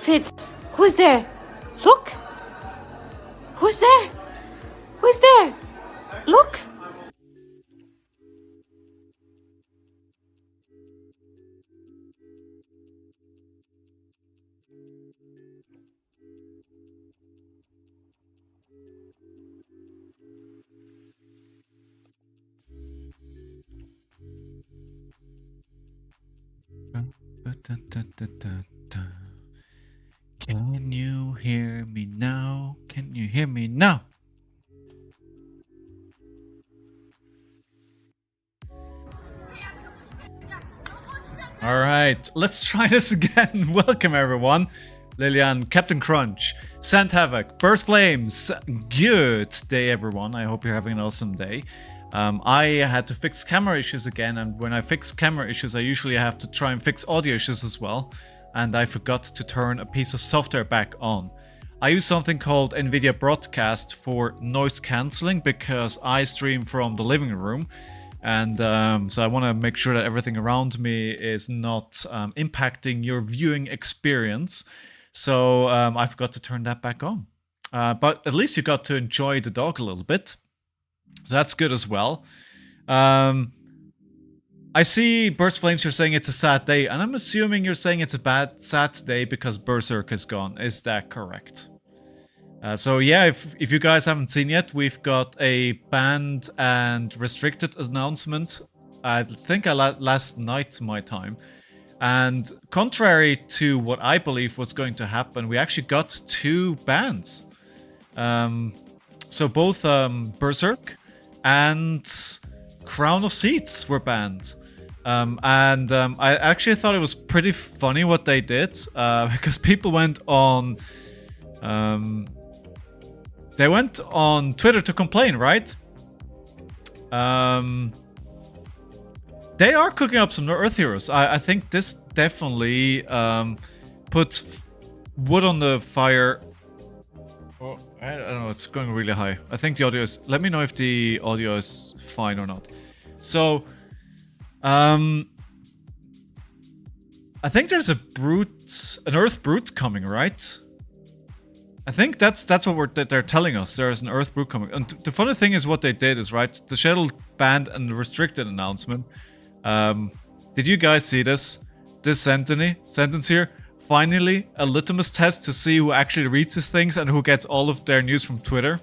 Fitz, who's there? Look! Who's there? Who's there? Look! Can you hear me now? Can you hear me now? All right, let's try this again. Welcome everyone. Lillian, Captain Crunch, Sand Havoc, Burst Flames. Good day everyone. I hope you're having an awesome day. I had to fix camera issues again, and when I fix camera issues I usually have to try and fix audio issues as well. And I forgot to turn a piece of software back on. I use something called NVIDIA Broadcast for noise cancelling because I stream from the living room. And so I want to make sure that everything around me is not impacting your viewing experience. So I forgot to turn that back on. But at least you got to enjoy the dog a little bit. So that's good as well. I see Burst Flames, you're saying it's a sad day, and I'm assuming you're saying it's a sad day because Berserk is gone. Is that correct? So yeah, if you guys haven't seen yet, we've got a banned and restricted announcement. I think last night my time. And contrary to what I believe was going to happen, we actually got 2 bans. So both Berserk and Crown of Seeds were banned. I actually thought it was pretty funny what they did, because people went on Twitter to complain, right? They are cooking up some Earth Heroes. I think this definitely put wood on the fire. Oh, I don't know, it's going really high. I think the audio is... Let me know if the audio is fine or not. So, I think there's an Earth Brute coming, right? I think that's what they're telling us. There's an Earth Brute coming. And the funny thing is what they did is, right, the scheduled banned and restricted announcement. Did you guys see this? This sentence here? Finally, a litmus test to see who actually reads these things and who gets all of their news from Twitter.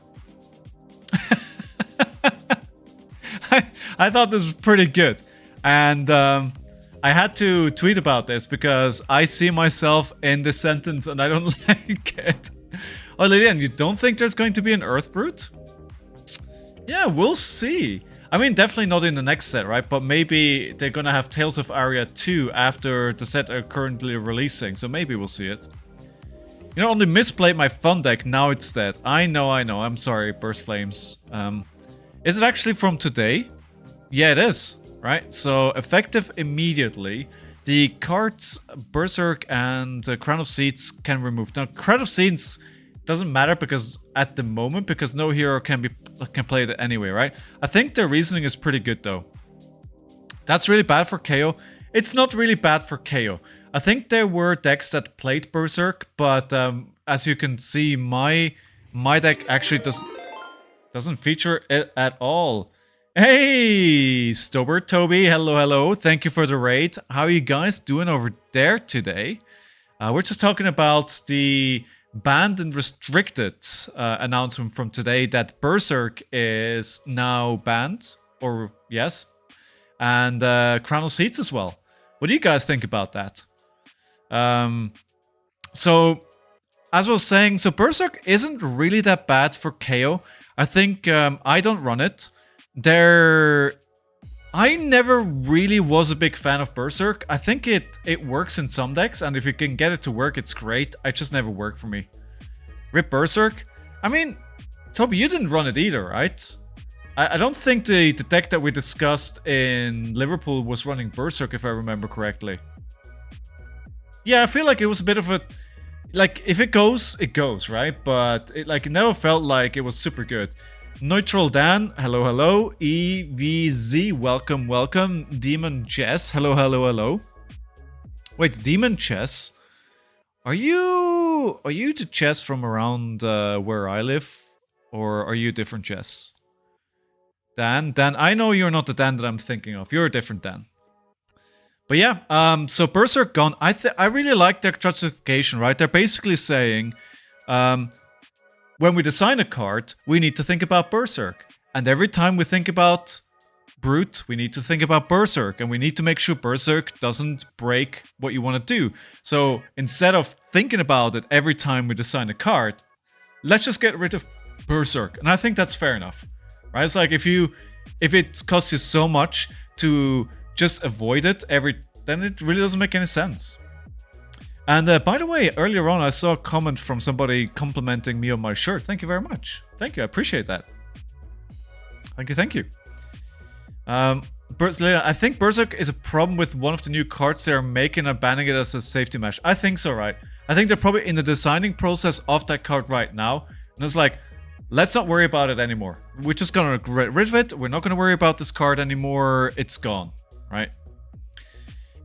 I thought this was pretty good. And I had to tweet about this because I see myself in this sentence and I don't like it. Oh, Lillian, you don't think there's going to be an Earth Brute? Yeah, we'll see. I mean, definitely not in the next set, right? But maybe they're gonna have Tales of Aria 2 after the set are currently releasing, so maybe we'll see it. You know, only misplayed my fun deck, now it's dead. I know, I'm sorry, Burst Flames. Is it actually from today? Yeah, it is, right? So, effective immediately, the cards Berserk and Crown of Seeds can remove. Now, Crown of Seeds doesn't matter because at the moment, because no hero can play it anyway, right? I think their reasoning is pretty good though. That's really bad for KO. It's not really bad for KO. I think there were decks that played Berserk, but as you can see, my deck actually doesn't feature it at all. Hey, Stobert Toby, hello. Thank you for the raid. How are you guys doing over there today? We're just talking about the banned and restricted announcement from today that Berserk is now banned, or yes, and Chrono Seeds as well. What do you guys think about that? So, as I was saying, so Berserk isn't really that bad for KAYO. I think I don't run it. I never really was a big fan of Berserk. I think it works in some decks, and if you can get it to work, it's great. It just never worked for me. Rip Berserk? I mean, Toby, you didn't run it either, right? I don't think the deck that we discussed in Liverpool was running Berserk, if I remember correctly. Yeah, I feel like it was a bit of a... Like, if it goes, right? But it never felt like it was super good. Neutral Dan, hello, hello. EVZ, welcome, welcome. Demon Jess, hello, hello, hello. Wait, Demon Chess? Are you the Chess from around where I live? Or are you a different Chess? Dan, I know you're not the Dan that I'm thinking of. You're a different Dan. But yeah, so Berserk gone. I really like their justification, right? They're basically saying, when we design a card, we need to think about Berserk. And every time we think about Brute, we need to think about Berserk. And we need to make sure Berserk doesn't break what you want to do. So instead of thinking about it every time we design a card, let's just get rid of Berserk. And I think that's fair enough. Right? It's like if it costs you so much to just avoid it then it really doesn't make any sense. And by the way, earlier on I saw a comment from somebody complimenting me on my shirt. Thank you very much. Thank you, I appreciate that. Thank you. I think Berserk is a problem with one of the new cards they're making and banning it as a safety mesh. I think so, right? I think they're probably in the designing process of that card right now. And it's like, let's not worry about it anymore. We're just gonna get rid of it. We're not gonna worry about this card anymore. It's gone, right?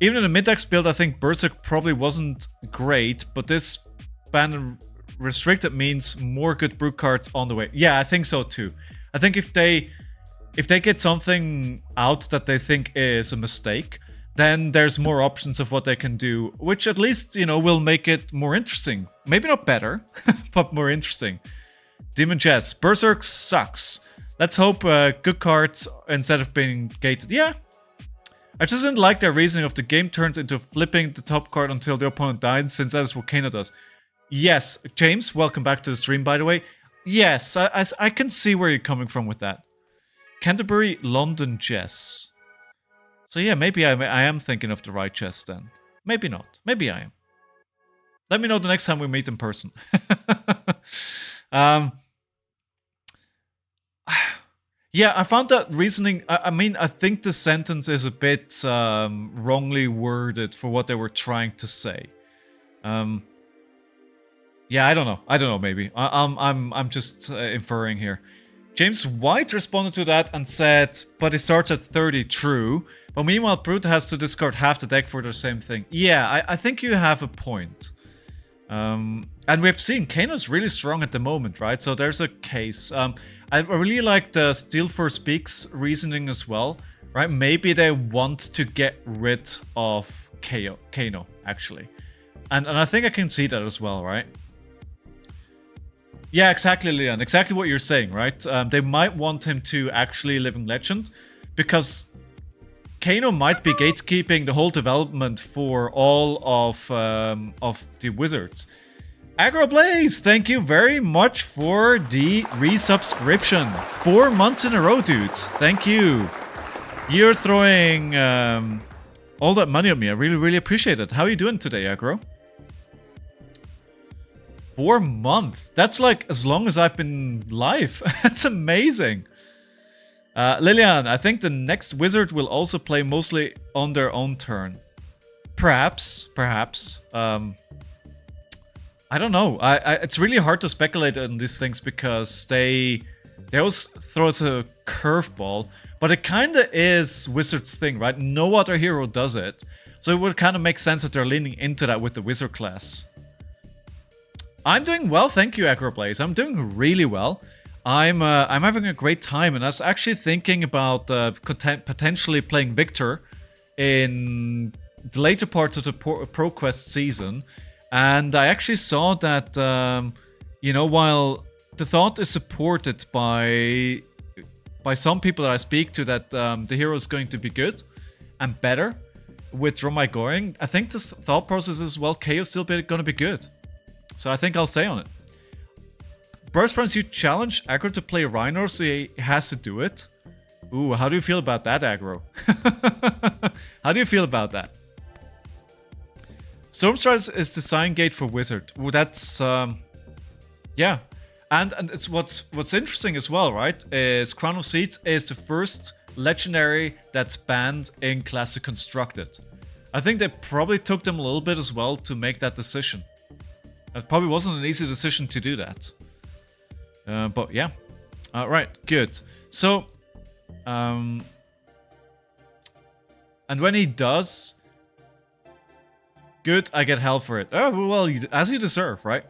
Even in the mid-dex build, I think Berserk probably wasn't great, but this ban and restricted means more good Brute cards on the way. Yeah, I think so too. I think if they get something out that they think is a mistake, then there's more options of what they can do, which at least, you know, will make it more interesting. Maybe not better, but more interesting. Demon Chess, Berserk sucks. Let's hope good cards instead of being gated. Yeah. I just didn't like their reasoning of the game turns into flipping the top card until the opponent dies, since that is what Kano does. Yes, James, welcome back to the stream, by the way. Yes, I can see where you're coming from with that. Canterbury, London chess. So yeah, maybe I am thinking of the right chess then. Maybe not. Maybe I am. Let me know the next time we meet in person. Yeah, I found that reasoning... I mean, I think the sentence is a bit wrongly worded for what they were trying to say. Yeah, I don't know, maybe. I'm just inferring here. James White responded to that and said, but it starts at 30, true. But meanwhile, Brute has to discard half the deck for the same thing. Yeah, I think you have a point. And we've seen Kano's really strong at the moment, right? So there's a case. I really like the Steel for Speaks reasoning as well, right? Maybe they want to get rid of Kano, actually. And I think I can see that as well, right? Yeah, exactly, Leon. Exactly what you're saying, right? They might want him to actually Living Legend, because Kano might be gatekeeping the whole development for all of the wizards. Agroblaze, thank you very much for the resubscription. 4 months in a row, dudes. Thank you. You're throwing all that money at me. I really, really appreciate it. How are you doing today, Agro? 4 months. That's like as long as I've been live. That's amazing. Lilian, I think the next wizard will also play mostly on their own turn. Perhaps. I don't know. It's really hard to speculate on these things because they always throw us a curveball, but it kind of is Wizard's thing, right? No other hero does it, so it would kind of make sense that they're leaning into that with the Wizard class. I'm doing well, thank you, Agroblaze. I'm doing really well. I'm having a great time, and I was actually thinking about potentially playing Victor in the later parts of the ProQuest season. And I actually saw that, you know, while the thought is supported by some people that I speak to that the hero is going to be good and better with Dromai going, I think this thought process is, well, KAYO still going to be good. So I think I'll stay on it. Burst Friends, you challenge Aggro to play Rhino, so he has to do it. Ooh, how do you feel about that, Aggro? How do you feel about that? Stormstride is the sign gate for Wizard. Well, that's yeah, and it's what's interesting as well, right? Is Crown of Seeds is the first legendary that's banned in Classic Constructed. I think they probably took them a little bit as well to make that decision. It probably wasn't an easy decision to do that. But yeah, right, good. So, and when he does, good, I get hell for it. Oh, well, as you deserve, right?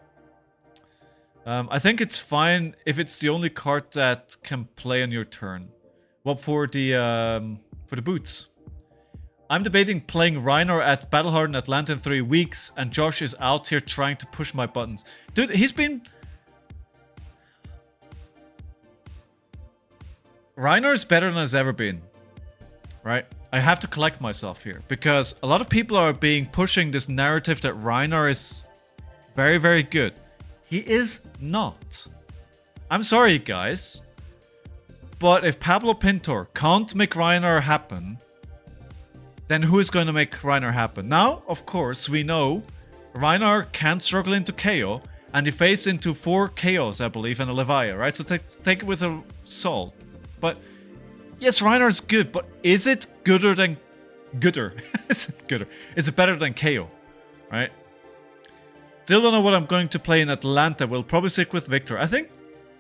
I think it's fine if it's the only card that can play on your turn. Well, for the boots. I'm debating playing Reiner at Battlehardened Atlanta in 3 weeks, and Josh is out here trying to push my buttons. Dude, he's been... Reiner is better than has ever been. Right? I have to collect myself here, because a lot of people are pushing this narrative that Reiner is very, very good. He is not. I'm sorry, guys. But if Pablo Pintor can't make Reiner happen, then who is going to make Reiner happen? Now, of course, we know Reiner can struggle into KAYO, and he faced into 4 KOs, I believe, and a Levia, right? So take it with a salt. But yes, Reiner is good, but is it gooder than... Gooder? Is it gooder? Is it better than KAYO? Right? Still don't know what I'm going to play in Atlanta. We'll probably stick with Victor. I think...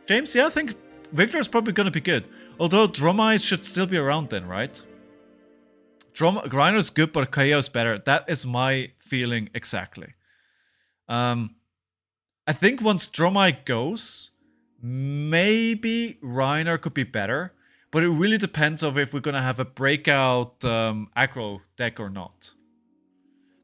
James, yeah, I think Victor is probably going to be good. Although Dromai should still be around then, right? Reiner is good, but KAYO is better. That is my feeling exactly. I think once Dromai goes, maybe Reiner could be better. But it really depends on if we're going to have a breakout aggro deck or not.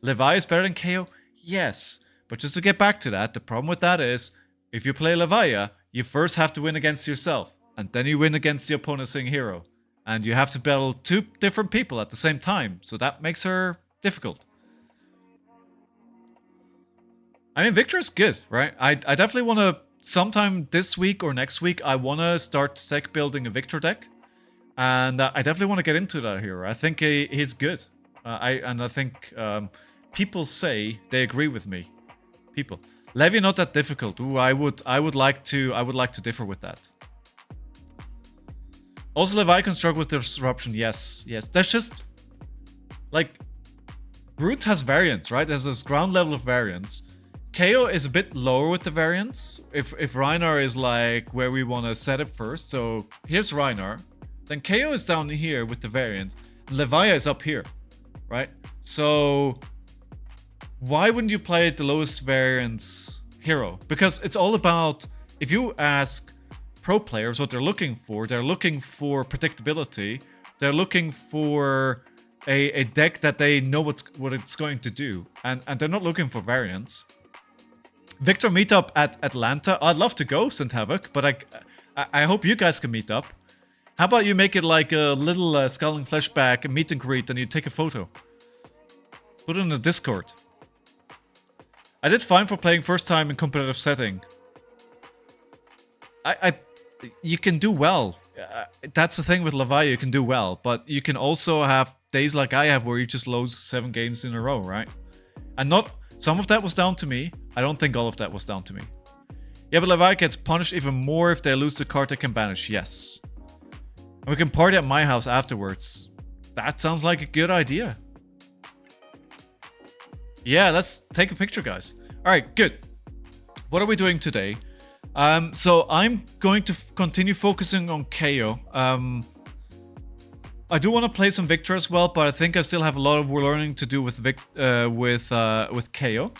Levi is better than KAYO? Yes. But just to get back to that, the problem with that is, if you play Levia, you first have to win against yourself. And then you win against the opponent's hero. And you have to battle 2 different people at the same time. So that makes her difficult. I mean, Victor is good, right? I definitely want to, sometime this week or next week, I want to start deck building a Victor deck. And I definitely want to get into that hero. I think he's good. I think people say they agree with me. People. Levi not that difficult. Ooh, I would like to differ with that. Also, Levi can struggle with disruption. Yes, yes. That's just like Brute has variance, right? There's this ground level of variance. KAYO is a bit lower with the variance. If Reiner is like where we want to set it first. So here's Reiner. Then KAYO is down here with the variance. Levia is up here, right? So why wouldn't you play the lowest variance hero? Because it's all about, if you ask pro players what they're looking for predictability. They're looking for a deck that they know what it's going to do. And they're not looking for variance. Victor meetup at Atlanta. I'd love to go, St. Havoc, but I hope you guys can meet up. How about you make it like a little Skull and Fleshback meet and greet, and you take a photo. Put it in the Discord. I did fine for playing first time in competitive setting. You can do well. That's the thing with Levia, you can do well, but you can also have days like I have where you just lose 7 games in a row, right? And not some of that was down to me. I don't think all of that was down to me. Yeah, but Levia gets punished even more if they lose the card they can banish. Yes. And we can party at my house afterwards. That sounds like a good idea. Yeah, let's take a picture, guys. Alright, good. What are we doing today? So I'm going to continue focusing on KAYO. I do want to play some Victor as well, but I think I still have a lot of learning to do with KAYO.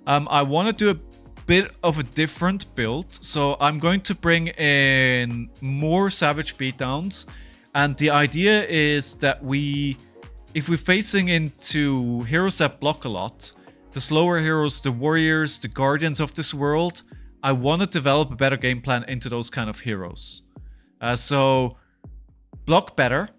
I want to do a bit of a different build, so I'm going to bring in more Savage Beatdowns, and the idea is that if we're facing into heroes that block a lot, the slower heroes, the warriors, the guardians of this world. I want to develop a better game plan into those kind of heroes. So block better,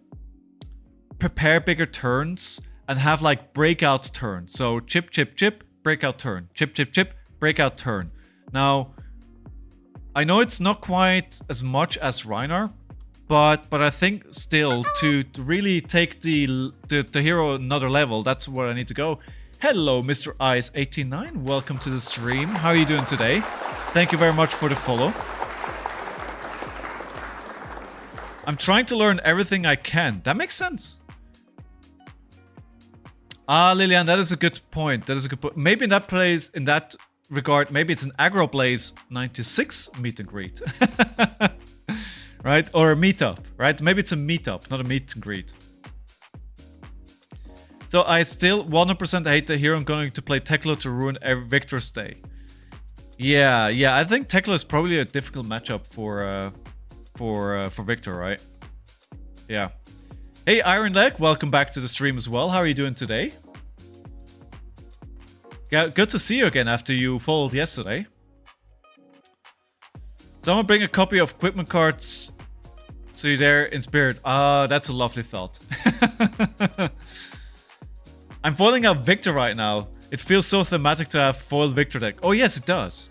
prepare bigger turns, and have like breakout turns. So chip, chip, chip, breakout turn. Chip, chip, chip, breakout turn. Now, I know it's not quite as much as Reinar, but I think still to really take the hero another level, that's where I need to go. Hello, Mr. Ice89. Welcome to the stream. How are you doing today? Thank you very much for the follow. I'm trying to learn everything I can. That makes sense. Ah, Lilian, that is a good point. That is a good point. Maybe in that place, in that regard, maybe it's an Aggro Blaze 96 meet and greet. Right? Or a meetup, right? Maybe it's a meetup, not a meet and greet. So I still 100% hate the hero I'm going to play Tekla to ruin every Victor's day. Yeah, I think Tekla is probably a difficult matchup for Victor, right? Yeah. Hey, Iron Leg, welcome back to the stream as well. How are you doing today? Yeah, good to see you again after you followed yesterday. Someone bring a copy of equipment cards so you're there in spirit. Ah, that's a lovely thought. I'm foiling out Victor right now. It feels so thematic to have foiled Victor deck. Oh yes, it does.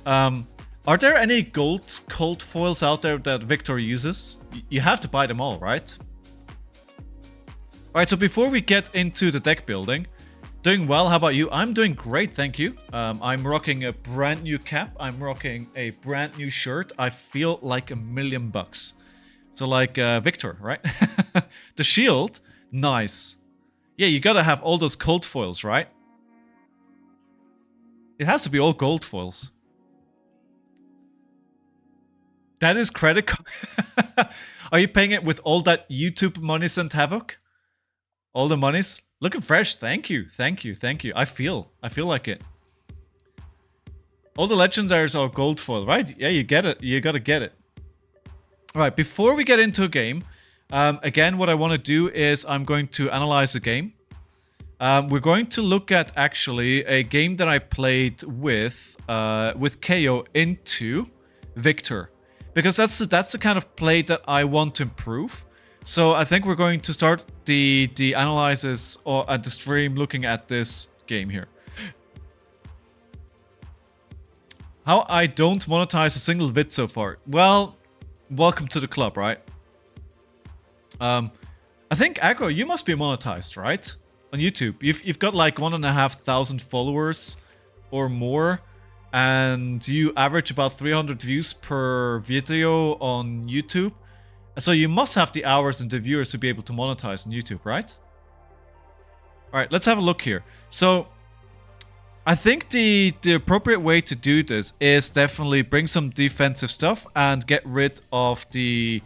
Are there any gold cult foils out there that Victor uses? You have to buy them all, right? Alright, so before we get into the deck building, doing well, how about you? I'm doing great, thank you. I'm rocking a brand new cap. I'm rocking a brand new shirt. I feel like $1,000,000. So like Victor, right? The shield, nice. Yeah, you gotta have all those gold foils, right? It has to be all gold foils. That is credit card. Are you paying it with all that YouTube money sent Havoc? All the monies? Looking fresh. Thank you. Thank you. Thank you. I feel like it. All the legendaries are gold foil, right? Yeah, you get it. You gotta get it. Alright, before we get into a game, again, what I want to do is I'm going to analyze the game. We're going to look at actually a game that I played with KAYO into Victor. Because that's the kind of play that I want to improve. So I think we're going to start the analysis or at the stream looking at this game here. How I don't monetize a single vid so far. Well, welcome to the club, right? I think Aggro, you must be monetized, right? On YouTube. You've got like 1,500 followers or more. And you average about 300 views per video on YouTube. So you must have the hours and the viewers to be able to monetize on YouTube, right? Alright, let's have a look here. So, I think the appropriate way to do this is definitely bring some defensive stuff and get rid of the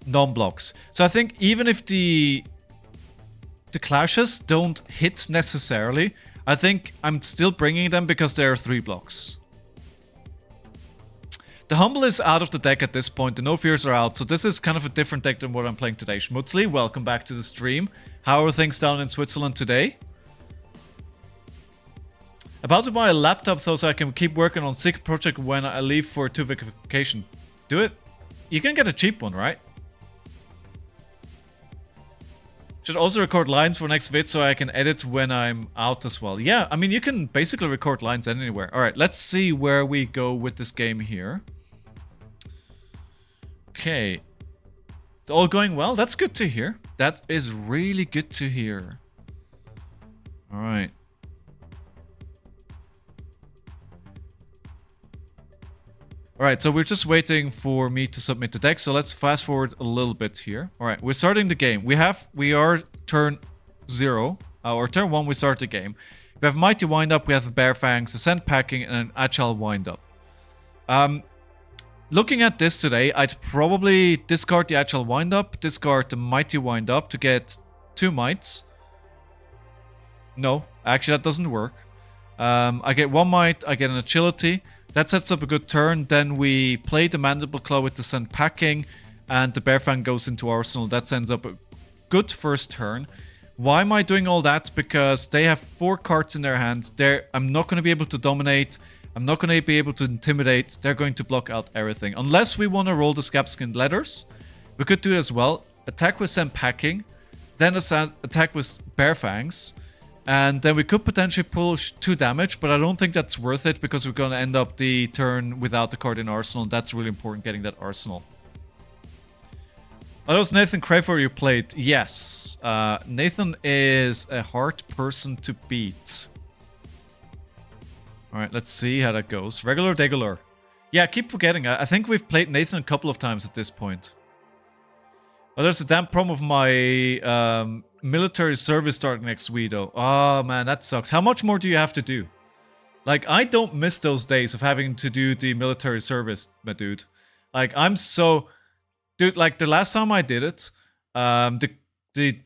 non-blocks. So I think even if the clashes don't hit necessarily, I think I'm still bringing them because there are 3 blocks. The Humble is out of the deck at this point, the No Fears are out, so this is kind of a different deck than what I'm playing today. Schmutzli, welcome back to the stream. How are things down in Switzerland today? About to buy a laptop though, so I can keep working on sick project when I leave for 2-week vacation. Do it. You can get a cheap one, right? Should also record lines for next vid so I can edit when I'm out as well. Yeah, I mean, you can basically record lines anywhere. Alright, let's see where we go with this game here. Okay. It's all going well. That's good to hear. That is really good to hear. Alright. Alright, so we're just waiting for me to submit the deck, so let's fast forward a little bit here. Alright, we're starting the game. We are turn 0, or turn 1 we start the game. We have Mighty Wind-Up, we have a Bear Fangs, a Sand Packing, and an Agile Wind-Up. Looking at this today, I'd probably discard the Agile Wind-Up, discard the Mighty Wind-Up to get 2 Mights. No, actually that doesn't work. I get 1 Might, I get an Agility. That sets up a good turn. Then we play the Mandible Claw with the Sand Packing, and the Bear Fang goes into Arsenal. That sends up good first turn. Why am I doing all that? Because they have 4 cards in their hands. I'm not going to be able to dominate. I'm not going to be able to intimidate. They're going to block out everything. Unless we want to roll the Scabskin Letters. We could do as well. Attack with Sand Packing. Then attack with Bare Fangs. And then we could potentially push 2 damage. But I don't think that's worth it. Because we're going to end up the turn without the card in Arsenal. And that's really important, getting that Arsenal. Are those Nathan Crayford you played? Yes. Nathan is a hard person to beat. Alright, let's see how that goes. Regular, degular. Yeah, I keep forgetting. I think we've played Nathan a couple of times at this point. Oh, there's a damn problem with my military service starting next week, though. Oh, man, that sucks. How much more do you have to do? Like, I don't miss those days of having to do the military service, my dude. Like, I'm so... Dude, like, the last time I did it, the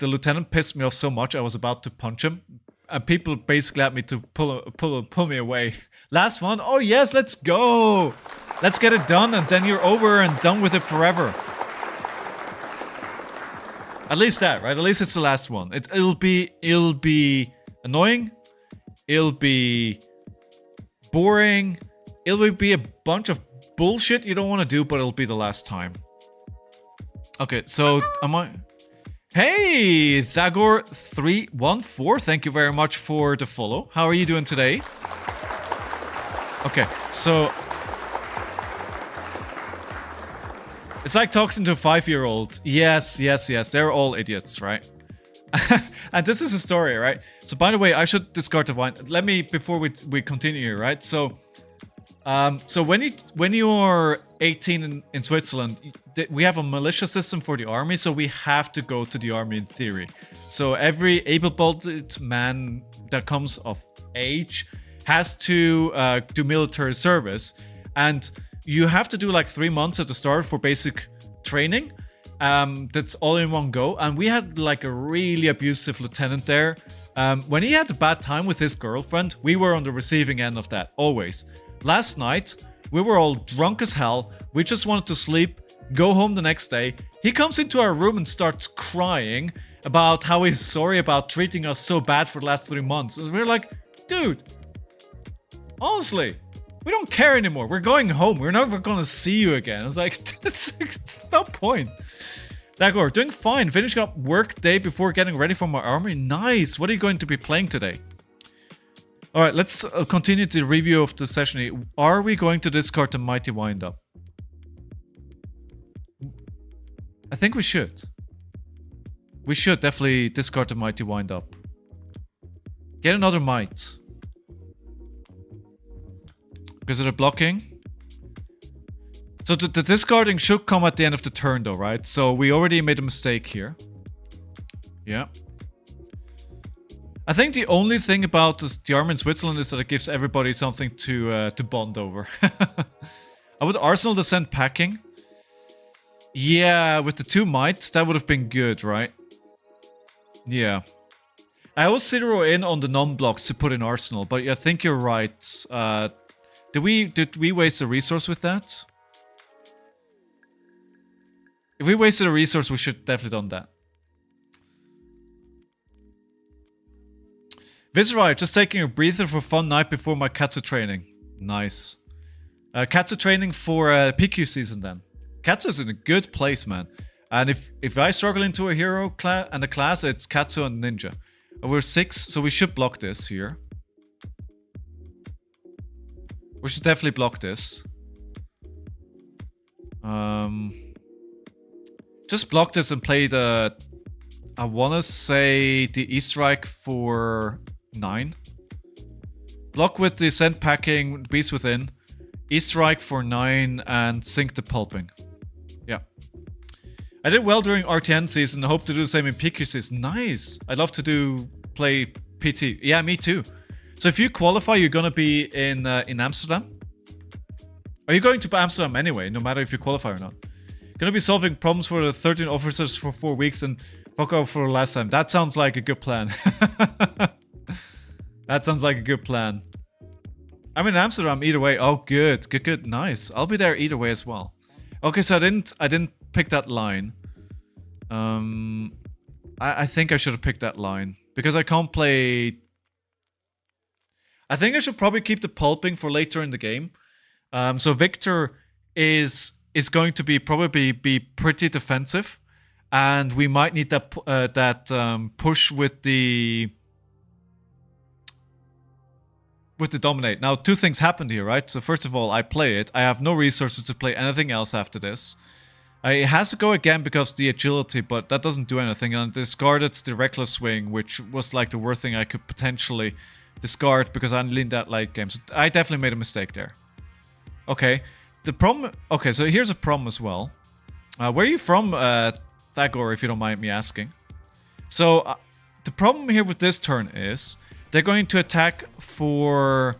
lieutenant pissed me off so much I was about to punch him. And people basically had me to pull me away. Last one? Oh, yes, let's go! Let's get it done, and then you're over and done with it forever. At least that, right? At least it's the last one. It'll be annoying. It'll be boring. It'll be a bunch of bullshit you don't want to do, but it'll be the last time. Okay, so am I... Hey, Thagor314, thank you very much for the follow. How are you doing today? Okay, so... It's like talking to a 5-year-old. Yes, yes, yes, they're all idiots, right? And this is a story, right? So by the way, I should discard the wine. Let me, before we continue here, right? So when you are 18 in Switzerland, we have a militia system for the army, so we have to go to the army in theory. So every able-bodied man that comes of age has to do military service, and you have to do like 3 months at the start for basic training. That's all in one go, and we had like a really abusive lieutenant there. When he had a bad time with his girlfriend, we were on the receiving end of that, always. Last night, we were all drunk as hell. We just wanted to sleep, go home the next day. He comes into our room and starts crying about how he's sorry about treating us so bad for the last 3 months. And we're like, dude, honestly, we don't care anymore. We're going home. We're never going to see you again. It's like, it's no point. Dagor, doing fine. Finishing up work day before getting ready for my army. Nice. What are you going to be playing today? Alright, let's continue the review of the session. Are we going to discard the Mighty Wind-Up? I think we should. We should definitely discard the Mighty Wind-Up. Get another Might. Because of the blocking. So the discarding should come at the end of the turn though, right? So we already made a mistake here. Yeah. I think the only thing about the army in Switzerland is that it gives everybody something to bond over. I would Arsenal the Sand Packing. Yeah, with the 2 might, that would have been good, right? Yeah. I always zero in on the non-blocks to put in Arsenal, but I think you're right. Did we waste a resource with that? If we wasted a resource, we should definitely done that. Vizrai, just taking a breather for a fun night before my Katsu training. Nice. Katsu training for PQ season then. Katsu's in a good place, man. And if I struggle into a hero class and a class, it's Katsu and Ninja. We're 6, so we should block this here. We should definitely block this. Just block this and play the... I wanna say the E-Strike for 9. Block with the Sand Packing, Beast Within. E-Strike for 9 and sink the Pulping. Yeah. I did well during RTN season. I hope to do the same in PQ season. Nice! I'd love to play PT. Yeah, me too. So if you qualify, you're gonna be in Amsterdam? Are you going to Amsterdam anyway, no matter if you qualify or not? Gonna be solving problems for the 13 officers for 4 weeks and fuck off for the last time. That sounds like a good plan. That sounds like a good plan. I'm in Amsterdam either way. Oh, good, good, good, nice. I'll be there either way as well. Okay, so I didn't pick that line. I think I should have picked that line. Because I can't play... I think I should probably keep the pulping for later in the game. So Victor is going to be probably be pretty defensive. And we might need that push with the dominate. Now, two things happened here, right? So first of all, I play it. I have no resources to play anything else after this. It has to go again because of the agility, but that doesn't do anything. And I discarded the reckless swing, which was like the worst thing I could potentially discard because I leaned that late game. So I definitely made a mistake there. Okay. The problem... Okay, so here's a problem as well. Where are you from, Thagor, if you don't mind me asking? So, the problem here with this turn is they're going to attack for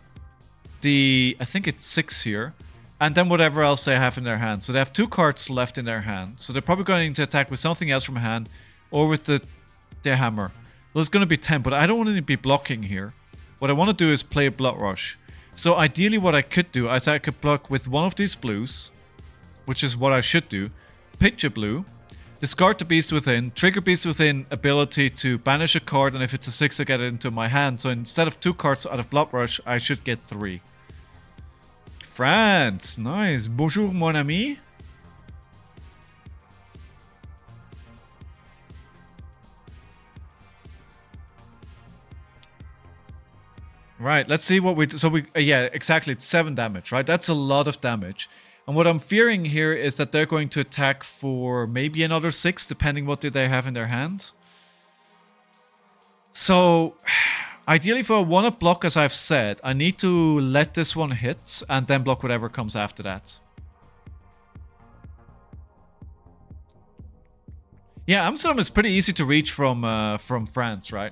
the... I think it's 6 here. And then whatever else they have in their hand. So they have 2 cards left in their hand. So they're probably going to attack with something else from hand. Or with their hammer. Well, it's going to be 10, but I don't want to be blocking here. What I want to do is play a Blood Rush. So ideally what I could do is I could block with one of these blues. Which is what I should do. Pitch a blue. Discard the Beast Within. Trigger Beast Within ability to banish a card. And if it's a 6, I get it into my hand. So instead of 2 cards out of Blood Rush, I should get 3. France, nice. Bonjour, mon ami. Right, let's see what we... So we... yeah, exactly, it's 7 damage, right? That's a lot of damage. And what I'm fearing here is that they're going to attack for maybe another 6, depending what they have in their hand. So... ideally, if I want to block, as I've said, I need to let this one hit and then block whatever comes after that. Yeah, Amsterdam is pretty easy to reach from France, right?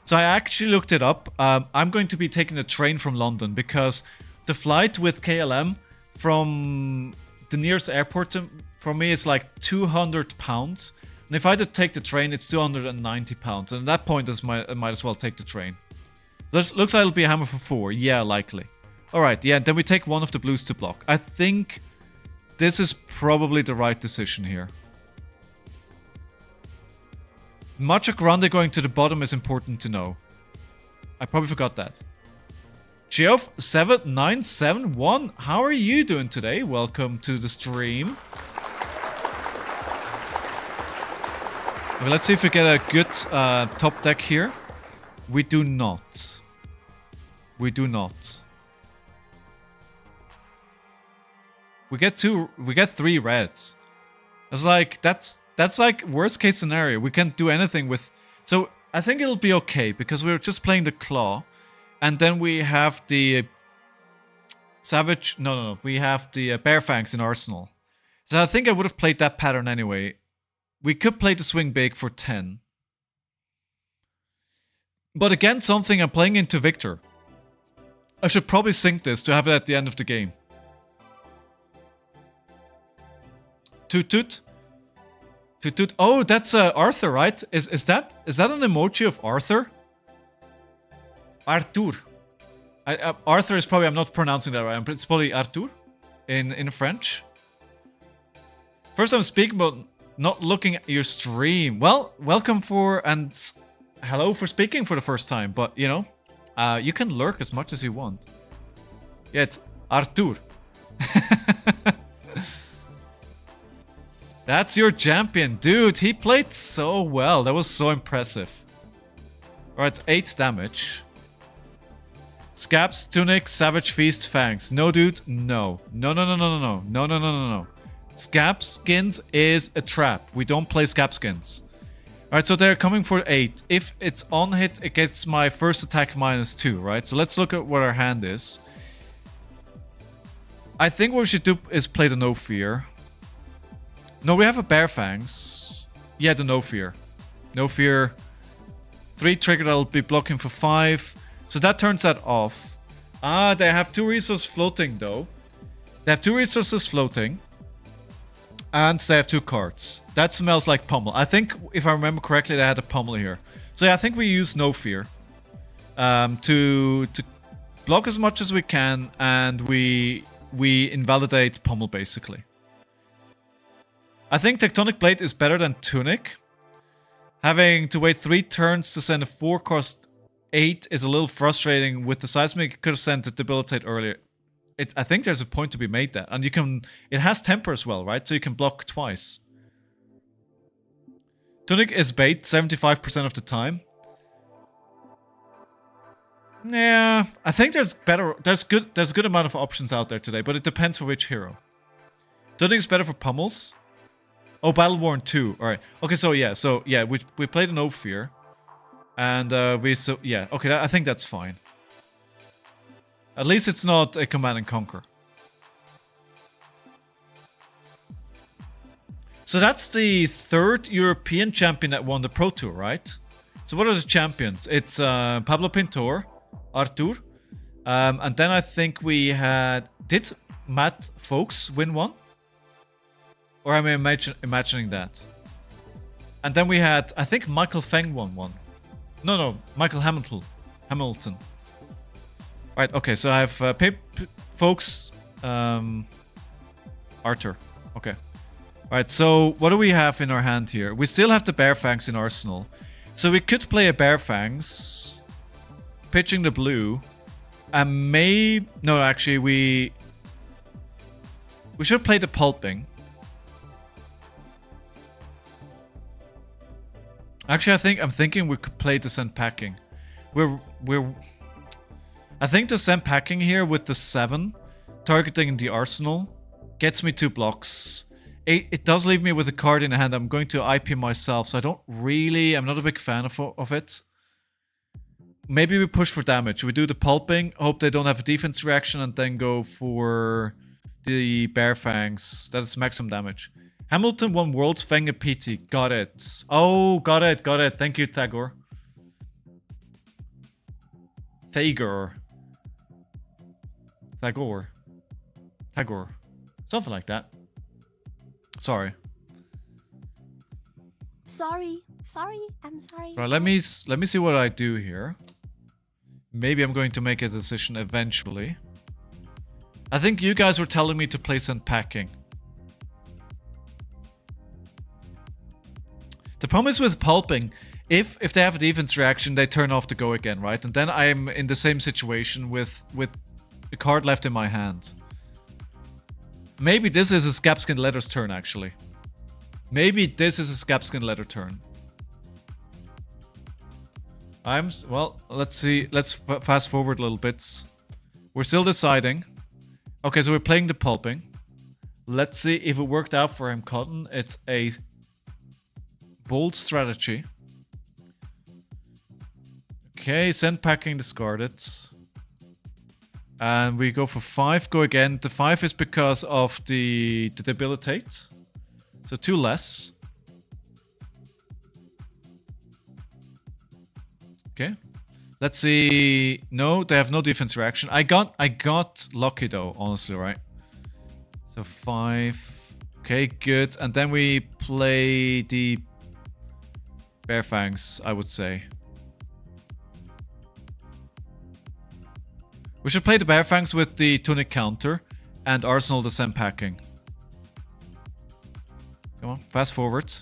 So I actually looked it up. I'm going to be taking a train from London because the flight with KLM from the nearest airport for me is like £200. And if I had to take the train, it's £290. And at that point, I might as well take the train. Looks like it'll be a hammer for 4. Yeah, likely. Alright, yeah, then we take one of the blues to block. I think this is probably the right decision here. Macho Grande going to the bottom is important to know. I probably forgot that. Geoff7971, how are you doing today? Welcome to the stream. Okay, let's see if we get a good top deck here. We do not. We do not. We get 3 reds. It's like that's like worst case scenario. We can't do anything with. So I think it'll be okay because we're just playing the claw, and then we have the savage. No. We have the bear fangs in arsenal. So I think I would have played that pattern anyway. We could play the swing big for 10. But again, something I'm playing into Victor. I should probably sync this to have it at the end of the game. Toot toot. Toot toot. Oh, that's Arthur, right? Is that an emoji of Arthur? Arthur. Arthur is probably, I'm not pronouncing that right. It's probably Arthur in French. First I'm speaking but not looking at your stream. Well, welcome for and hello for speaking for the first time. But, you know, you can lurk as much as you want. Yeah, it's Arthur. That's your champion. Dude, he played so well. That was so impressive. Alright, 8 damage. Scabs, Tunic, Savage Feast, Fangs. No, dude, no. No. Scab Skins is a trap. We don't play Scab Skins. Alright, so they're coming for 8. If it's on hit, it gets my first attack -2, right? So let's look at what our hand is. I think what we should do is play the No Fear. No, we have a Bear Fangs. Yeah, the No Fear. No Fear. 3 trigger, that'll be blocking for 5. So that turns that off. Ah, they have 2 resources floating though. They have 2 resources floating. And they have 2 cards. That smells like Pummel. I think, if I remember correctly, they had a Pummel here. So yeah, I think we use No Fear. To block as much as we can. And we invalidate Pummel basically. I think Tectonic Blade is better than Tunic. Having to wait 3 turns to send a 4 cost 8 is a little frustrating with the seismic. You could have sent a debilitate earlier. I think there's a point to be made there. And you can... It has temper as well, right? So you can block twice. Tunic is bait 75% of the time. Yeah, I think there's a good amount of options out there today, but it depends for which hero. Tunic is better for pummels. Oh, Battle Worn 2. Alright. Okay, so yeah, we played an Ophir. And okay, I think that's fine. At least it's not a Command and Conquer. So that's the 3rd European champion that won the Pro Tour, right? So what are the champions? It's Pablo Pintor, Artur, and then I think we had... Did Matt Folks win one? Or am I imagining that? And then we had... I think Michael Feng won one. No, Michael Hamilton. Right, okay, so I have Folks, Artur. Okay. Alright, so what do we have in our hand here? We still have the Bear Fangs in Arsenal. So we could play a Bear Fangs, pitching the blue, and no, actually, we should play the Pulping. Actually, I'm thinking we could play the Send Packing. I think the Send Packing here with the 7, targeting the Arsenal, gets me 2 blocks. It does leave me with a card in hand. I'm going to IP myself, so I'm not a big fan of it. Maybe we push for damage. We do the Pulping, hope they don't have a defense reaction, and then go for the Bear Fangs. That is maximum damage. Hamilton won Worlds, Feng a PT. Got it. Oh, got it. Thank you, Tagore. Tagore. Something like that. Sorry. I'm sorry. So let me see what I do here. Maybe I'm going to make a decision eventually. I think you guys were telling me to play Send Packing. The problem is with Pulping, if they have a defense reaction, they turn off the go again, right? And then I'm in the same situation with a card left in my hand. Maybe this is a Scabskin Letter's turn, actually. Maybe this is a Scabskin Letter turn. Well, let's see. Let's fast forward a little bit. We're still deciding. Okay, so we're playing the Pulping. Let's see if it worked out for him, Cotton. It's a bold strategy. Okay, Send Packing discarded. And we go for 5, go again. The 5 is because of the debilitate. So 2 less. Okay. Let's see. No, they have no defense reaction. I got lucky though, honestly, right? So 5. Okay, good. And then we play the Bear Fangs, I would say. We should play the Bear Fangs with the Tunic counter and Arsenal the Send Packing. Come on, fast forward.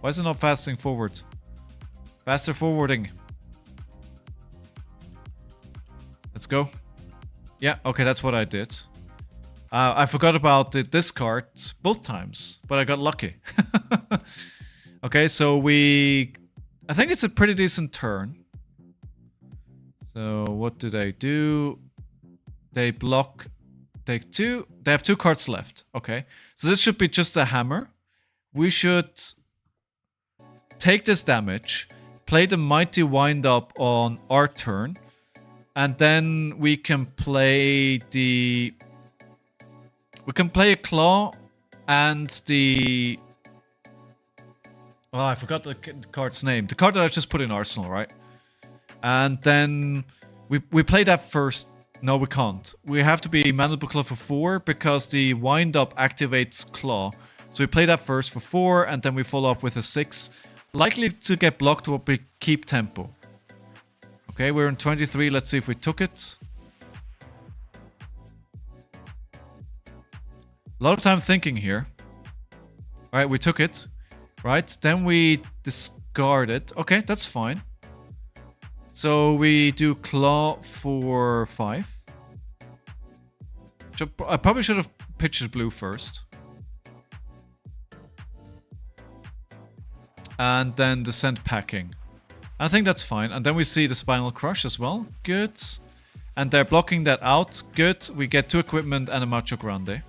Why is it not fasting forward? Faster forwarding. Let's go. Yeah, okay, that's what I did. I forgot about the discard both times, but I got lucky. Okay, so I think it's a pretty decent turn. So what do they do? They block, take 2. They have 2 cards left. Okay. So this should be just a hammer. We should take this damage, play the Mighty Wind Up on our turn, and then we can play the... We can play a Claw and the... Oh, I forgot the card's name. The card that I just put in Arsenal, right? And then we play that first. No, we can't. We have to be Mandible Claw for 4 because the Wind Up activates Claw. So we play that first for 4 and then we follow up with a 6. Likely to get blocked, but we keep tempo. Okay, we're in 23. Let's see if we took it. A lot of time thinking here. Alright, we took it. Right, then we guarded. Okay, that's fine. So we do claw for 5. I probably should have pitched blue first. And then the scent packing. I think that's fine. And then we see the Spinal Crush as well. Good. And they're blocking that out. Good. We get 2 equipment and a Macho Grande.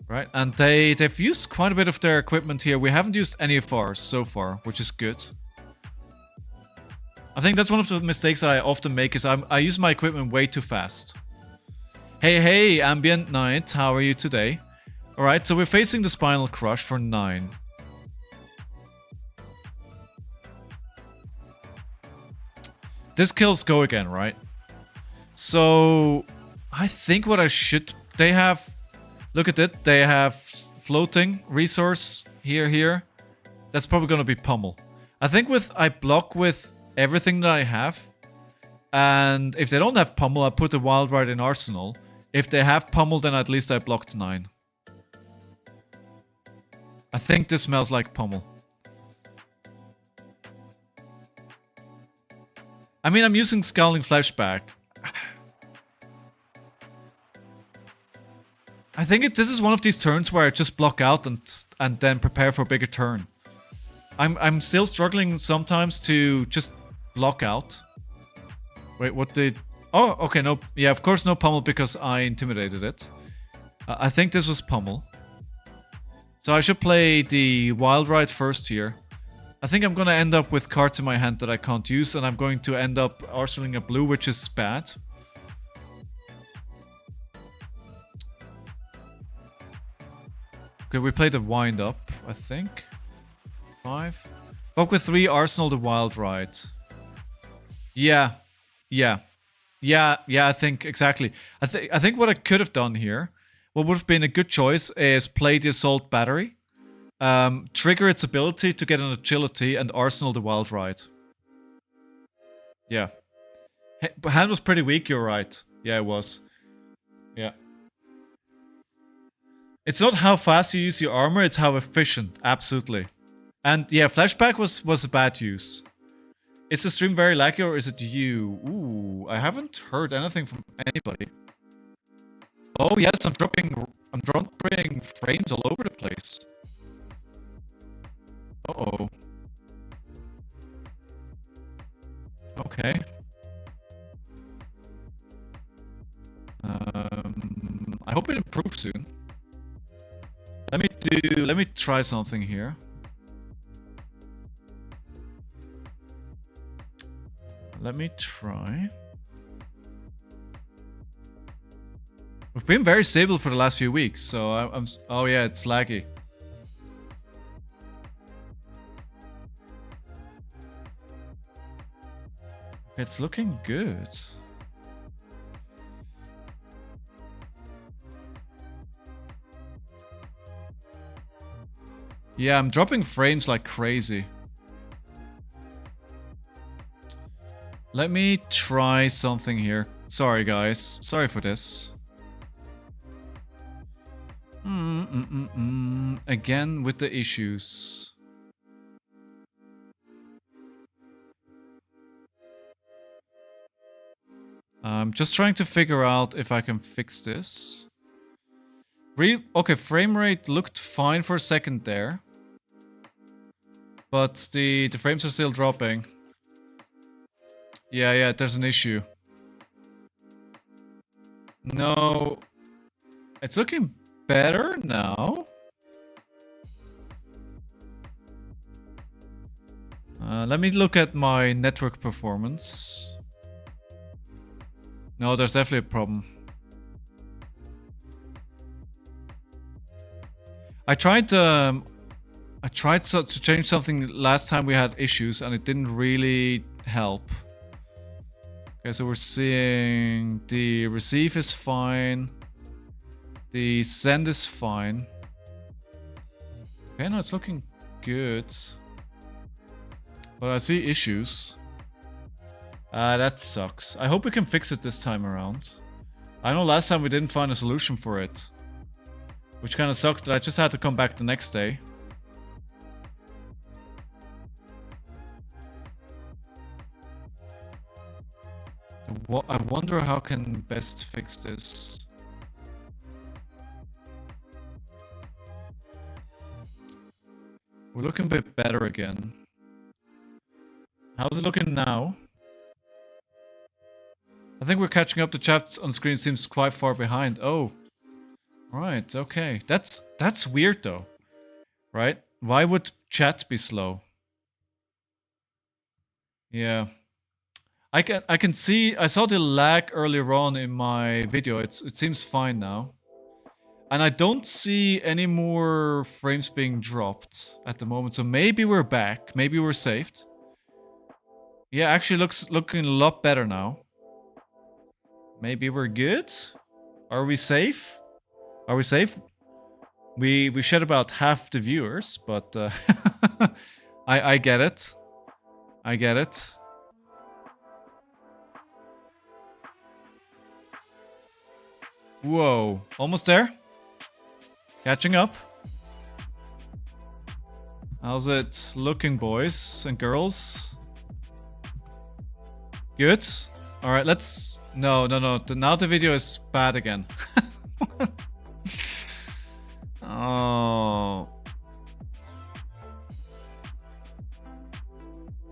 Right. And they've used quite a bit of their equipment here. We haven't used any of ours so far, which is good. I think that's one of the mistakes I often make is I use my equipment way too fast. Hey, Ambient Knight. How are you today? Alright, so we're facing the Spinal Crush for 9. This kills Go again, right? So I think what I should... They have... Look at it. They have floating resource here. That's probably going to be pummel. I think I block with everything that I have. And if they don't have pummel, I put the Wild Ride in Arsenal. If they have pummel, then at least I blocked 9. I think this smells like pummel. I mean, I'm using Scowling Flashback. I think this is one of these turns where I just block out and then prepare for a bigger turn. I'm still struggling sometimes to just block out. Wait, what did... Oh, okay, no... Yeah, of course no pummel because I intimidated it. I think this was pummel. So I should play the Wild Ride first here. I think I'm gonna end up with cards in my hand that I can't use, and I'm going to end up arsenaling a blue, which is bad. Okay, we played a wind up, I think. 5. Block with 3, Arsenal the Wild Ride. Yeah, I think exactly. I think what I could have done here, what would have been a good choice, is play the Assault Battery. Trigger its ability to get an agility and Arsenal the Wild Ride. Yeah. Hand was pretty weak, you're right. Yeah, it was. Yeah. It's not how fast you use your armor, it's how efficient. Absolutely. And yeah, Flashback was a bad use. Is the stream very laggy or is it you? Ooh, I haven't heard anything from anybody. Oh yes, I'm dropping frames all over the place. Uh-oh. Okay. I hope it improves soon. Let me try something here. Let me try. We've been very stable for the last few weeks, so I'm oh yeah, it's laggy. It's looking good. Yeah, I'm dropping frames like crazy. Let me try something here. Sorry, guys. Sorry for this. Again with the issues. I'm just trying to figure out if I can fix this. Okay, frame rate looked fine for a second there. But the frames are still dropping. Yeah, there's an issue. No. It's looking better now. Let me look at my network performance. No, there's definitely a problem. I tried to change something last time we had issues and it didn't really help. Okay, so we're seeing the receive is fine. The send is fine. Okay, no, it's looking good. But I see issues. That sucks. I hope we can fix it this time around. I know last time we didn't find a solution for it. Which kind of sucked that I just had to come back the next day. I wonder how can best fix this. We're looking a bit better again. How's it looking now? I think we're catching up. The chat on screen seems quite far behind. Oh, right. Okay, that's weird though, right? Why would chat be slow? Yeah, I can see. I saw the lag earlier on in my video. It seems fine now, and I don't see any more frames being dropped at the moment. So maybe we're back. Maybe we're saved. Yeah, actually looking a lot better now. Maybe we're good? Are we safe? Are we safe? We shed about half the viewers, but I get it. I get it. Whoa, almost there? Catching up. How's it looking, boys and girls? Good? Alright, let's... No. Now the video is bad again. Oh.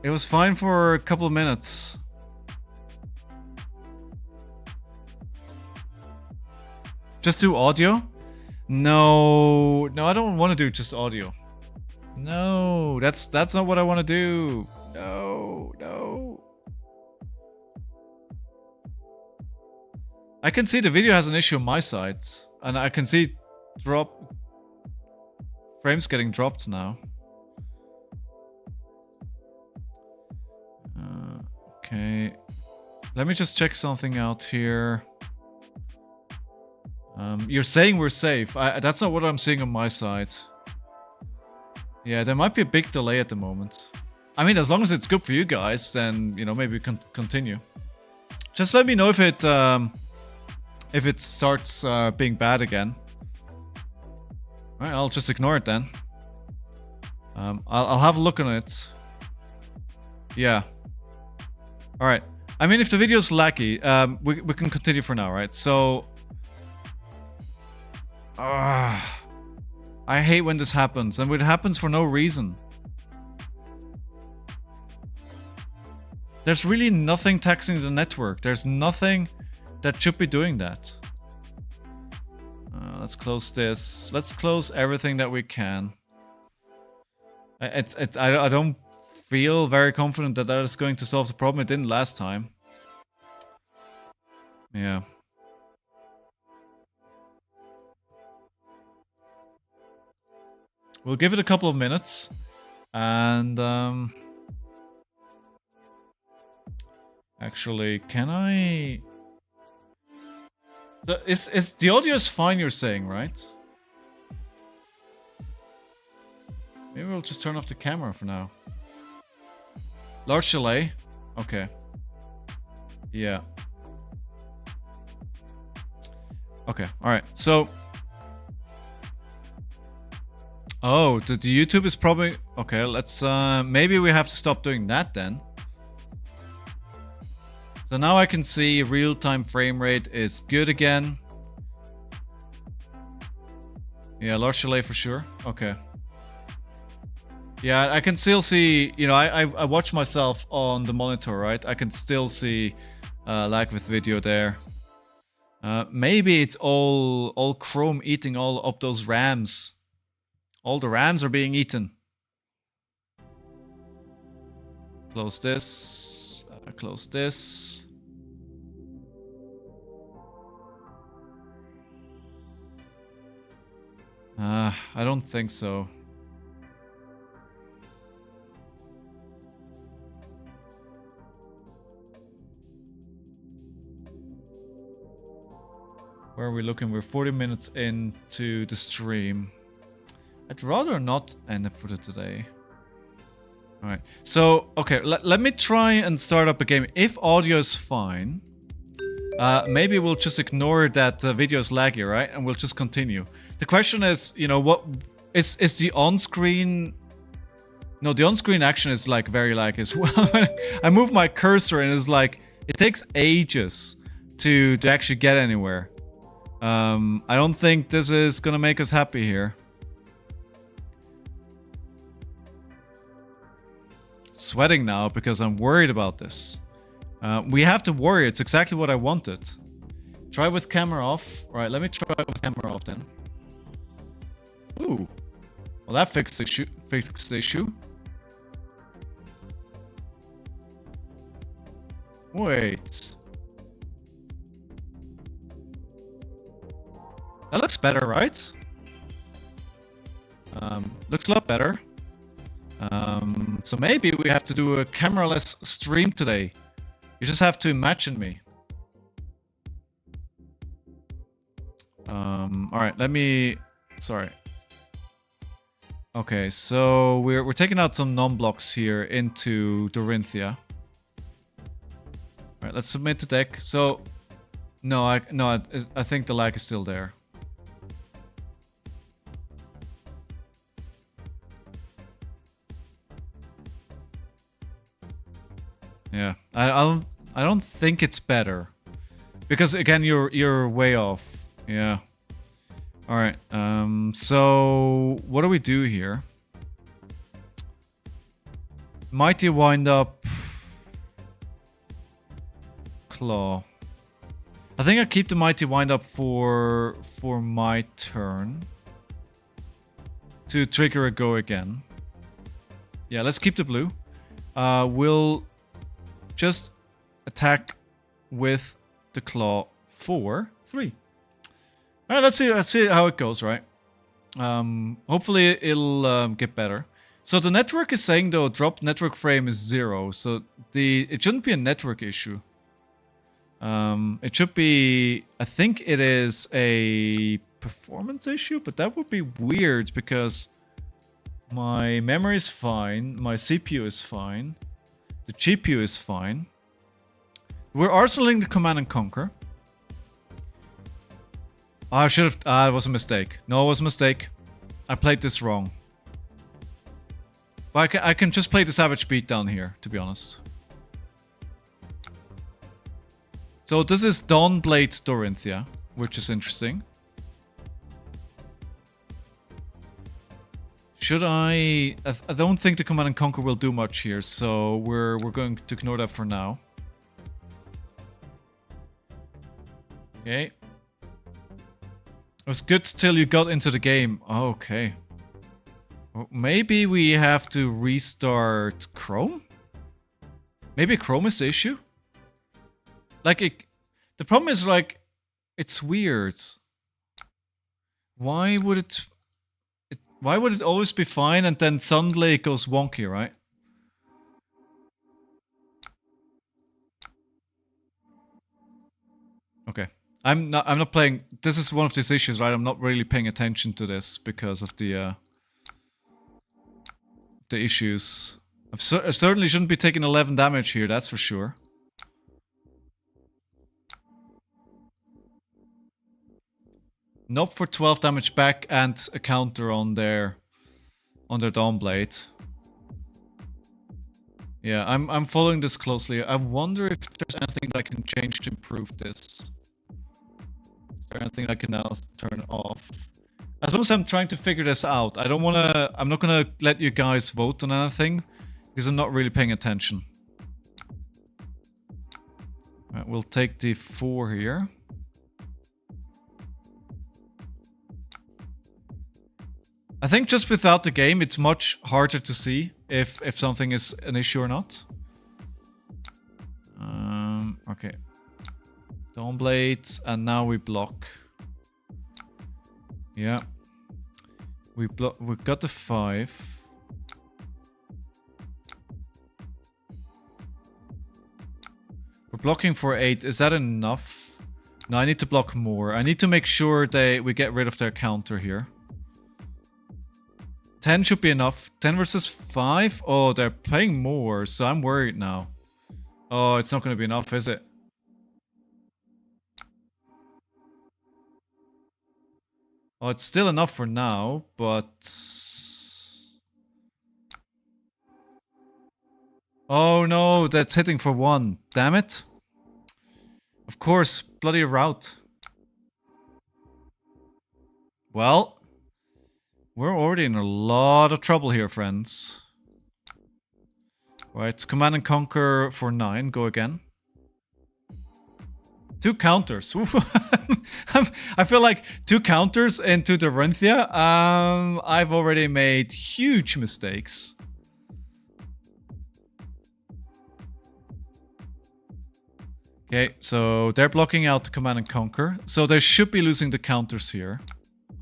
It was fine for a couple of minutes. Just do audio? No, I don't want to do just audio. No, that's not what I want to do. No. I can see the video has an issue on my side, and I can see frames getting dropped now. Okay, let me just check something out here. You're saying we're safe. That's not what I'm seeing on my side. Yeah, there might be a big delay at the moment. I mean, as long as it's good for you guys, then, you know, maybe we can continue. Just let me know if it starts being bad again. Alright, I'll just ignore it then. I'll have a look on it. Yeah. Alright. I mean, if the video's laggy, we can continue for now, right? So... I hate when this happens, and it happens for no reason. There's really nothing taxing the network. There's nothing that should be doing that. Let's close this. Let's close everything that we can. I don't feel very confident that that is going to solve the problem. It didn't last time. Yeah. We'll give it a couple of minutes, and actually, can I? So is the audio is fine? You're saying, right? Maybe we'll just turn off the camera for now. Large delay. Okay. Yeah. Okay. All right. So. Oh, the YouTube is probably... Okay, let's... maybe we have to stop doing that then. So now I can see real-time frame rate is good again. Yeah, large delay for sure. Okay. Yeah, I can still see... You know, I watch myself on the monitor, right? I can still see lag with video there. Maybe it's all Chrome eating all up those RAMs. All the RAMs are being eaten. Close this. Close this. I don't think so. Where are we looking? We're 40 minutes into the stream. I'd rather not end it for today. Alright, so, okay, let me try and start up a game. If audio is fine, maybe we'll just ignore that video is laggy, right? And we'll just continue. The question is, you know, what is the on-screen... No, the on-screen action is like very laggy as well. I move my cursor and it's like It takes ages to actually get anywhere. I don't think this is gonna make us happy here. Sweating now because I'm worried about this. We have to worry. It's exactly what I wanted. Try with camera off. Alright, let me try with camera off then. Ooh. Well, that fixed the issue. Wait. That looks better, right? Looks a lot better. So maybe we have to do a camera-less stream today. You just have to imagine me. Alright, let me... Sorry. Okay, so we're taking out some non-blocks here into Dorinthia. Alright, let's submit the deck. So... No, I think the lag is still there. Yeah, I don't think it's better, because again you're way off. Yeah. All right. So what do we do here? Mighty wind up. Claw. I think I keep the mighty wind up for my turn to trigger a go again. Yeah, let's keep the blue. We'll just attack with the claw for 3. All right, let's see how it goes, right? Hopefully it'll get better. So the network is saying though drop network frame is 0, so it shouldn't be a network issue. It should be, I think it is a performance issue, but that would be weird because my memory is fine, my CPU is fine. The GPU is fine. We're arsenaling the Command and Conquer. I should have... it was a mistake. No, it was a mistake. I played this wrong. But I can just play the Savage Beatdown here, to be honest. So this is Dawnblade Dorinthia, which is interesting. Should I don't think the Command and Conquer will do much here, so we're going to ignore that for now. Okay. It was good till you got into the game. Oh, okay. Well, maybe we have to restart Chrome? Maybe Chrome is the issue? Like, the problem is, like, it's weird. Why would it... Why would it always be fine and then suddenly it goes wonky, right? Okay. I'm not playing... This is one of these issues, right? I'm not really paying attention to this because of the issues. I certainly shouldn't be taking 11 damage here, that's for sure. Nope for 12 damage back and a counter on their Dawnblade. Yeah, I'm following this closely. I wonder if there's anything that I can change to improve this. Is there anything I can now turn off? As long as I'm trying to figure this out, I'm not gonna let you guys vote on anything because I'm not really paying attention. Right, we'll take the 4 here. I think just without the game, it's much harder to see if something is an issue or not. Okay. Dawnblade, and now we block. Yeah. We got the 5. We're blocking for 8. Is that enough? No, I need to block more. I need to make sure we get rid of their counter here. 10 should be enough. 10 versus 5? Oh, they're playing more, so I'm worried now. Oh, it's not going to be enough, is it? Oh, it's still enough for now, but... Oh no, that's hitting for 1. Damn it. Of course, bloody route. Well, we're already in a lot of trouble here, friends. Right, command and conquer for 9. Go again. 2 counters. I feel like 2 counters into Dorinthia. I've already made huge mistakes. Okay, so they're blocking out the command and conquer. So they should be losing the counters here.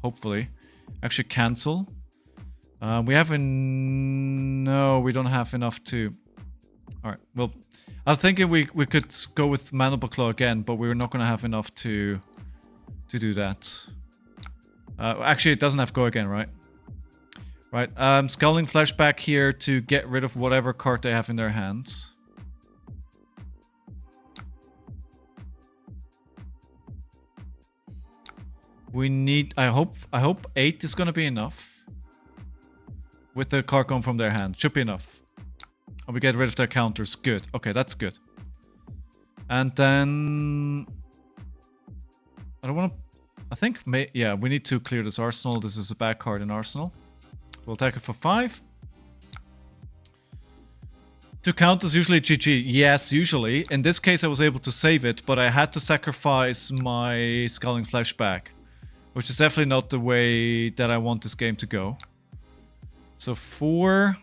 Hopefully. Actually, cancel. We have no, we don't have enough to... Alright, well, I was thinking we could go with Mandible Claw again, but we're not going to have enough to do that. Actually, it doesn't have go again, right? Right, Scalding Flashback here to get rid of whatever card they have in their hands. We need... I hope 8 is going to be enough. With the card gone from their hand. Should be enough. And we get rid of their counters. Good. Okay, that's good. And then... I don't want to... I think... yeah, we need to clear this arsenal. This is a bad card in arsenal. We'll attack it for 5. 2 counters, usually GG. Yes, usually. In this case, I was able to save it, but I had to sacrifice my Scalding Flashback. Which is definitely not the way that I want this game to go. So 4...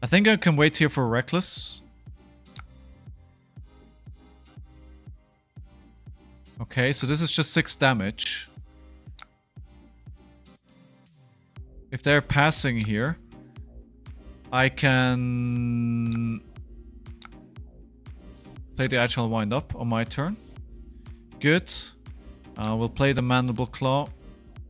I think I can wait here for Reckless. Okay, so this is just 6 damage. If they're passing here, I can play the Agile Wind Up on my turn. Good. We'll play the Mandible Claw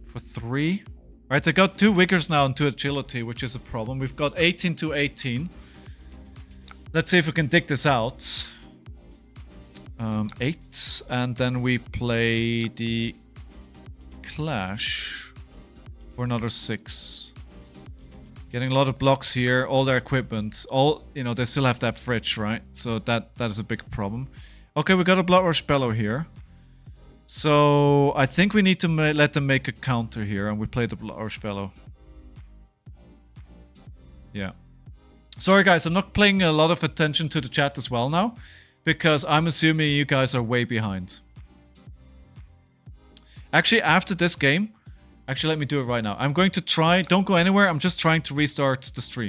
for 3. Right, I got 2 Vigors now and 2 Agility, which is a problem. We've got 18 to 18. Let's see if we can dig this out. 8, and then we play the Clash for another 6. Getting a lot of blocks here, all their equipment, all, you know, they still have that fridge, right? So that is a big problem. Okay, we got a Blood Rush Bellow here. So I think we need to let them make a counter here, and we play the Blood Rush Bellow. Yeah. Sorry guys, I'm not paying a lot of attention to the chat as well now, because I'm assuming you guys are way behind. Actually, after this game, actually let me do it right now. I'm going to try, don't go anywhere, I'm just trying to restart the stream.